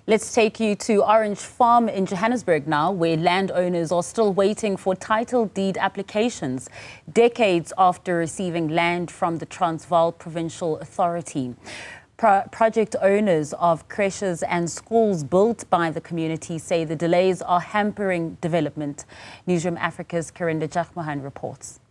Let's take you to Orange Farm in Johannesburg now, where landowners are still waiting for title deed applications, decades after receiving land from the Transvaal Provincial Authority. Project owners of creches and schools built by the community say the delays are hampering development. Newzroom Afrika's Karinda Jagmohan reports.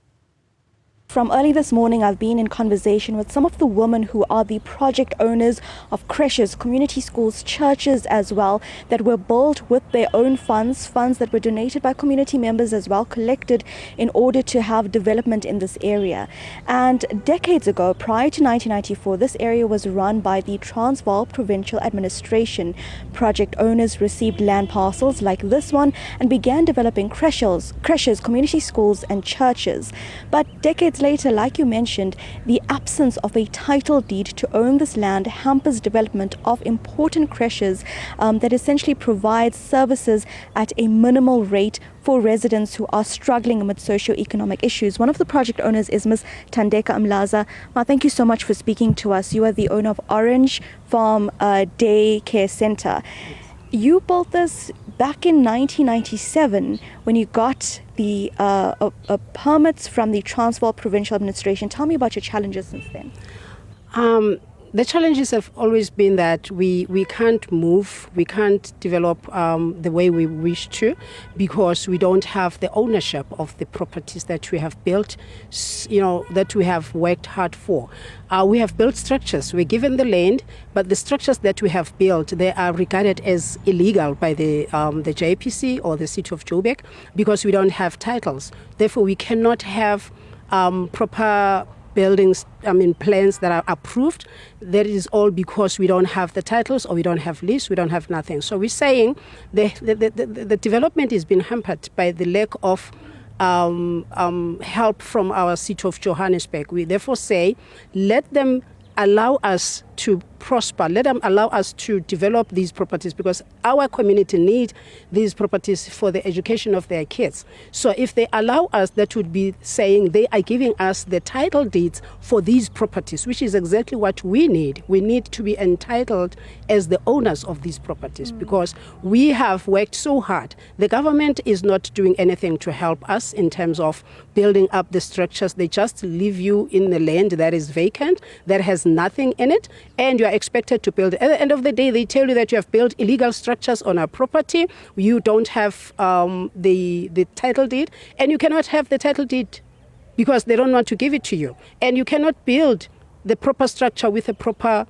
From early this morning, I've been in conversation with some of the women who are the project owners of creches, community schools, churches as well, that were built with their own funds that were donated by community members as well, collected in order to have development in this area. And decades ago, prior to 1994, this area was run by the Transvaal Provincial Administration. Project owners received land parcels like this one and began developing creches, community schools and churches. But decades later, like you mentioned, the absence of a title deed to own this land hampers development of important creches that essentially provide services at a minimal rate for residents who are struggling amid socio-economic issues. One of the project owners is Ms. Thandeka Mlaza. Thank you so much for speaking to us. You are the owner of Orange Farm Day Care Center. You built this back in 1997 when you got the permits from the Transvaal Provincial Administration. Tell me about your challenges since then. The challenges have always been that we can't move, we can't develop the way we wish to, because we don't have the ownership of the properties that we have built, that we have worked hard for. We have built structures, we're given the land, but the structures that we have built, they are regarded as illegal by the JPC or the City of Joburg, because we don't have titles. Therefore, we cannot have proper buildings, plans that are approved. That is all because we don't have the titles, or we don't have lease, we don't have nothing. So we're saying the development is being hampered by the lack of help from our City of Johannesburg. We therefore say, let them allow us to prosper, let them allow us to develop these properties, because our community needs these properties for the education of their kids. So if they allow us, that would be saying they are giving us the title deeds for these properties, which is exactly what we need. We need to be entitled as the owners of these properties, because we have worked so hard. The government is not doing anything to help us in terms of building up the structures. They just leave you in the land that is vacant, that has nothing in it, and you are expected to build. At the end of the day, they tell you that you have built illegal structures on our property. You don't have the title deed, and you cannot have the title deed because they don't want to give it to you. And you cannot build the proper structure with a proper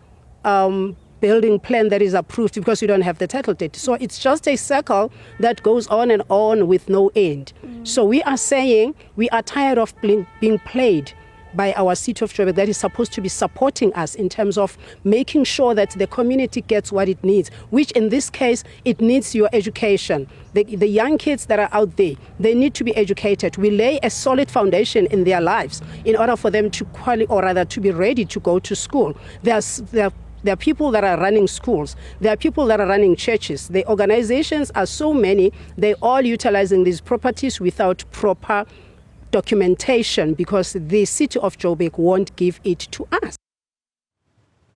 building plan that is approved because you don't have the title deed. So it's just a circle that goes on and on with no end. So we are saying we are tired of being played by our City of Joburg that is supposed to be supporting us in terms of making sure that the community gets what it needs, which in this case, it needs your education. The young kids that are out there, they need to be educated. We lay a solid foundation in their lives in order for them to to be ready to go to school. There are people that are running schools. There are people that are running churches. The organizations are so many. They're all utilizing these properties without proper documentation, because the City of Joburg won't give it to us.